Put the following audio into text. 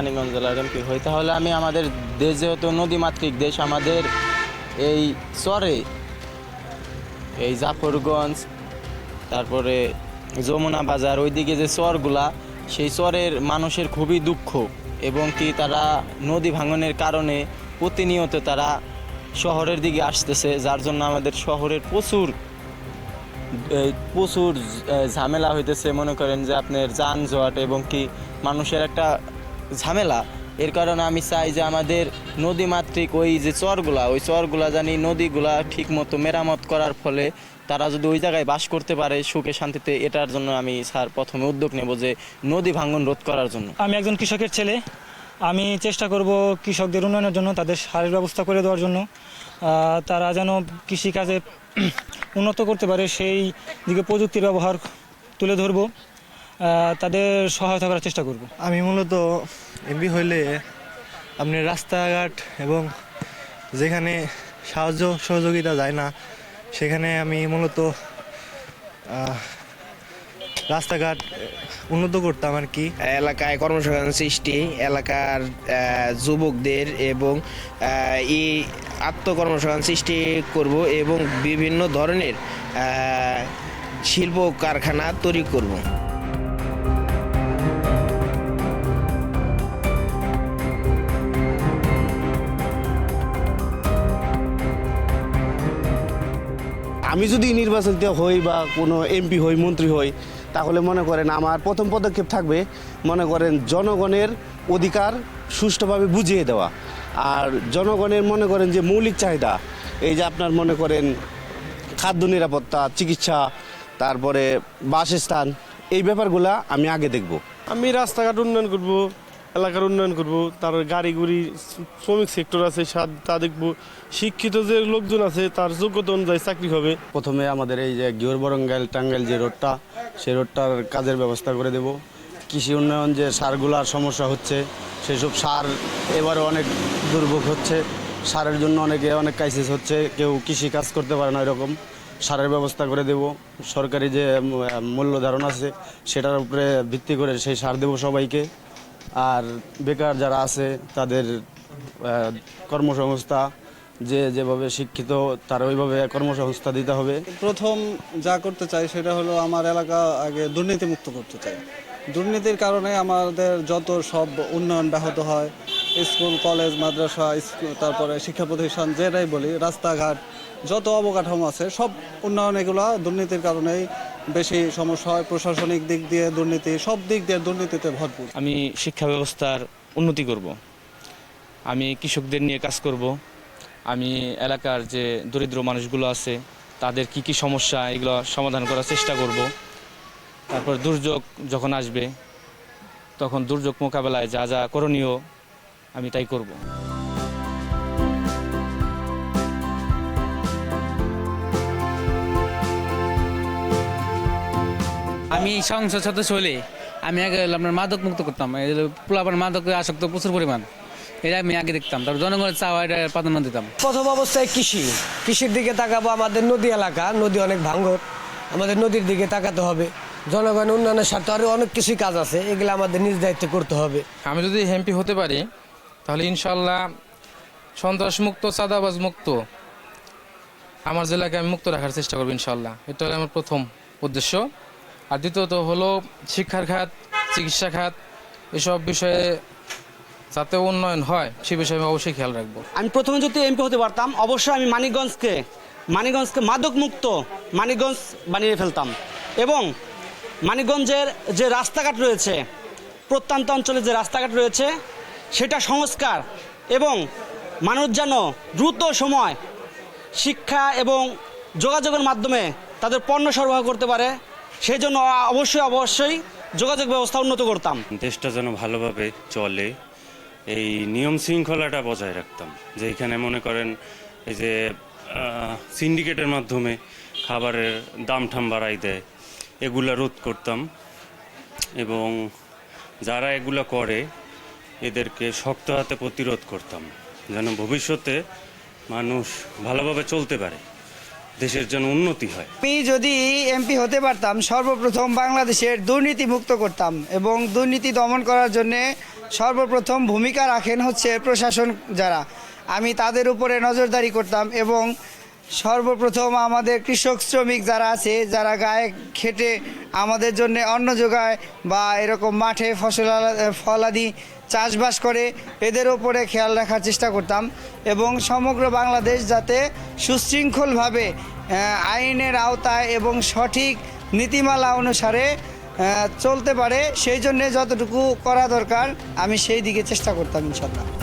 মানিকগঞ্জ জেলার এমপি হই, তাহলে আমি আমাদের দেশ যেহেতু নদীমাতৃক দেশ, আমাদের এই চরে এই জাফরগঞ্জ, তারপরে যমুনা বাজার, ওইদিকে যে চরগুলা, সেই চরের মানুষের খুবই দুঃখ এবং কি তারা নদী ভাঙনের কারণে প্রতিনিয়ত তারা শহরের দিকে আসতেছে, যার জন্য আমাদের শহরের প্রচুর ঝামেলা হইতেছে। মনে করেন যে আপনার যানজট এবং কি মানুষের একটা ঝামেলা। এর কারণে আমি চাই যে আমাদের নদীমাতৃক ওই যে চরগুলা জানি নদীগুলা ঠিক মতো মেরামত করার ফলে তারা যদি ওই জায়গায় বাস করতে পারে সুখে শান্তিতে, এটার জন্য আমি স্যার প্রথমে উদ্যোগ নেব যে নদী ভাঙন রোধ করার জন্য। আমি একজন কৃষকের ছেলে, আমি চেষ্টা করব কৃষকদের উন্নয়নের জন্য, তাদের সারের ব্যবস্থা করে দেওয়ার জন্য, তারা যেন কৃষিকাজে উন্নত করতে পারে সেই দিকে প্রযুক্তির ব্যবহার তুলে ধরব, তাদের সহায়তা করার চেষ্টা করব। আমি মূলত এমপি হইলে আপনি রাস্তাঘাট এবং যেখানে সাহায্য সহযোগিতা যায় না সেখানে আমি মূলত রাস্তাঘাট উন্নত করতাম আর কি। এলাকায় কর্মসংস্থান সৃষ্টি, এলাকার যুবকদের এবং এই আত্মকর্মসংস্থান সৃষ্টি করব এবং বিভিন্ন ধরনের শিল্প কারখানা তৈরি করব। আমি যদি নির্বাচিত হই বা কোনো এমপি হই, মন্ত্রী হই, তাহলে মনে করেন আমার প্রথম পদক্ষেপ থাকবে মনে করেন জনগণের অধিকার সুষ্ঠুভাবে বুঝিয়ে দেওয়া। আর জনগণের মনে করেন যে মৌলিক চাহিদা, এই যে আপনার মনে করেন খাদ্য নিরাপত্তা, চিকিৎসা, তারপরে বাসস্থান, এই ব্যাপারগুলা আমি আগে দেখব। আমি রাস্তাঘাট উন্নয়ন করব, এলাকার উন্নয়ন করব, তারপর গাড়ি গুড়ি শ্রমিক সেক্টর আছে তা দেখব, শিক্ষিত যে লোকজন আছে তার যোগ্যতা অনুযায়ী চাকরি হবে। প্রথমে আমাদের এই যে গিয়রবরঙ্গাইল টাঙ্গাইল যে রোডটা, সেই রোডটার কাজের ব্যবস্থা করে দেব। কৃষি উন্নয়ন যে সারগুলার সমস্যা হচ্ছে, সেসব সার এবারে অনেক দুর্ভোগ হচ্ছে, সারের জন্য অনেক ক্রাইসিস হচ্ছে, কেউ কৃষি কাজ করতে পারে না, এরকম সারের ব্যবস্থা করে দেব। সরকারি যে মূল্য ধারণ আছে সেটার উপরে ভিত্তি করে সেই সার দেব সবাইকে। আর বেকার যারা আছে তাদের কর্মসংস্থা, যেভাবে শিক্ষিত তারা ওইভাবে কর্মসংস্থা দিতে হবে। প্রথম যা করতে চাই সেটা হলো আমার এলাকা আগে দুর্নীতিমুক্ত করতে চাই। দুর্নীতির কারণে আমাদের যত সব উন্নয়ন ব্যাহত হয়, স্কুল কলেজ মাদ্রাসা তারপরে শিক্ষা প্রতিষ্ঠান যেটাই বলি, রাস্তাঘাট, যত অবকাঠামো আছে সব উন্নয়ন এগুলো দুর্নীতির কারণেই বেশি সমস্যা হয়। প্রশাসনিক দিক দিয়ে দুর্নীতি, সব দিক দিয়ে দুর্নীতিতে ভরপুর। আমি শিক্ষা ব্যবস্থার উন্নতি করব, আমি কৃষকদের নিয়ে কাজ করব, আমি এলাকার যে দরিদ্র মানুষগুলো আছে তাদের কি সমস্যা এগুলো সমাধান করার চেষ্টা করব। তারপর দুর্যোগ যখন আসবে তখন দুর্যোগ মোকাবেলায় যা যা করণীয় আমি তাই করব। আমি সংসদ সদস্য হলে আমি আগে আপনার মাদক মুক্ত করতাম, পোলাপান মাদক আসক্ত প্রচুর পরিমাণ, এটা আমি আগে দেখতাম। তারপর জনগণের চাওয়া এটা প্রাধান্য দিতাম। প্রথম অবস্থায় কৃষির দিকে তাকাবো। আমাদের নদী এলাকা, নদী অনেক ভাঙর, আমাদের নদীর দিকে তাকাতে হবে। জনগণের উন্নয়নের স্বার্থে আরও অনেক কিছুই কাজ আছে, এগুলো আমাদের নিজ দায়িত্বে করতে হবে। আমি যদি এমপি হতে পারি তাহলে ইনশাল্লাহ সন্ত্রাস মুক্ত, চাঁদাবাজ মুক্ত আমার জেলাকে আমি মুক্ত রাখার চেষ্টা করবো ইনশাল্লাহ। এটা হলো আমার প্রথম উদ্দেশ্য। আর দ্বিতীয়ত হলো শিক্ষার খাত, চিকিৎসা খাত, এসব বিষয়ে যাতে উন্নয়ন হয় সে বিষয়ে আমি অবশ্যই খেয়াল রাখবো। আমি প্রথমে যদি এমপি হতে পারতাম অবশ্যই আমি মানিকগঞ্জকে মাদক মুক্ত মানিকগঞ্জ বানিয়ে ফেলতাম এবং মানিকগঞ্জের যে রাস্তাঘাট রয়েছে, প্রত্যন্ত অঞ্চলে যে রাস্তাঘাট রয়েছে সেটা সংস্কার এবং মানুষ যেন দ্রুত সময় শিক্ষা এবং যোগাযোগের মাধ্যমে তাদের পণ্য সরবরাহ করতে পারে, সেই জন্য অবশ্যই যোগাযোগ ব্যবস্থা উন্নত করতাম। দেশটা যেন ভালোভাবে চলে এই নিয়ম শৃঙ্খলাটা বজায় রাখতাম। যেখানে মনে করেন এই যে সিন্ডিকেটের মাধ্যমে খাবারের দাম বাড়াই দেয়, এগুলা রোধ করতাম এবং যারা এগুলা করে এদেরকে শক্ত হাতে প্রতিরোধ করতাম, যেন ভবিষ্যতে মানুষ ভালোভাবে চলতে পারে। দেশের যেন উন্নতি হয়। আমি যদি এমপি হতে পারতাম সর্বপ্রথম বাংলাদেশের দুর্নীতি মুক্ত করতাম এবং দুর্নীতি দমন করার জন্যে সর্বপ্রথম ভূমিকা রাখেন হচ্ছে প্রশাসন যারা, আমি তাদের উপরে নজরদারি করতাম এবং সর্বপ্রথম আমাদের কৃষক শ্রমিক যারা আছে, যারা গায়ে খেটে আমাদের জন্য অন্ন যোগায় বা এরকম মাঠে ফলাদি চাষবাস করে, এদের উপরে খেয়াল রাখার চেষ্টা করতাম এবং সমগ্র বাংলাদেশ যাতে সুশৃঙ্খলভাবে আইনের আওতায় এবং সঠিক নীতিমালা অনুসারে চলতে পারে, সেই জন্যে যতটুকু করা দরকার আমি সেই দিকে চেষ্টা করতাম ইনশাল্লাহ।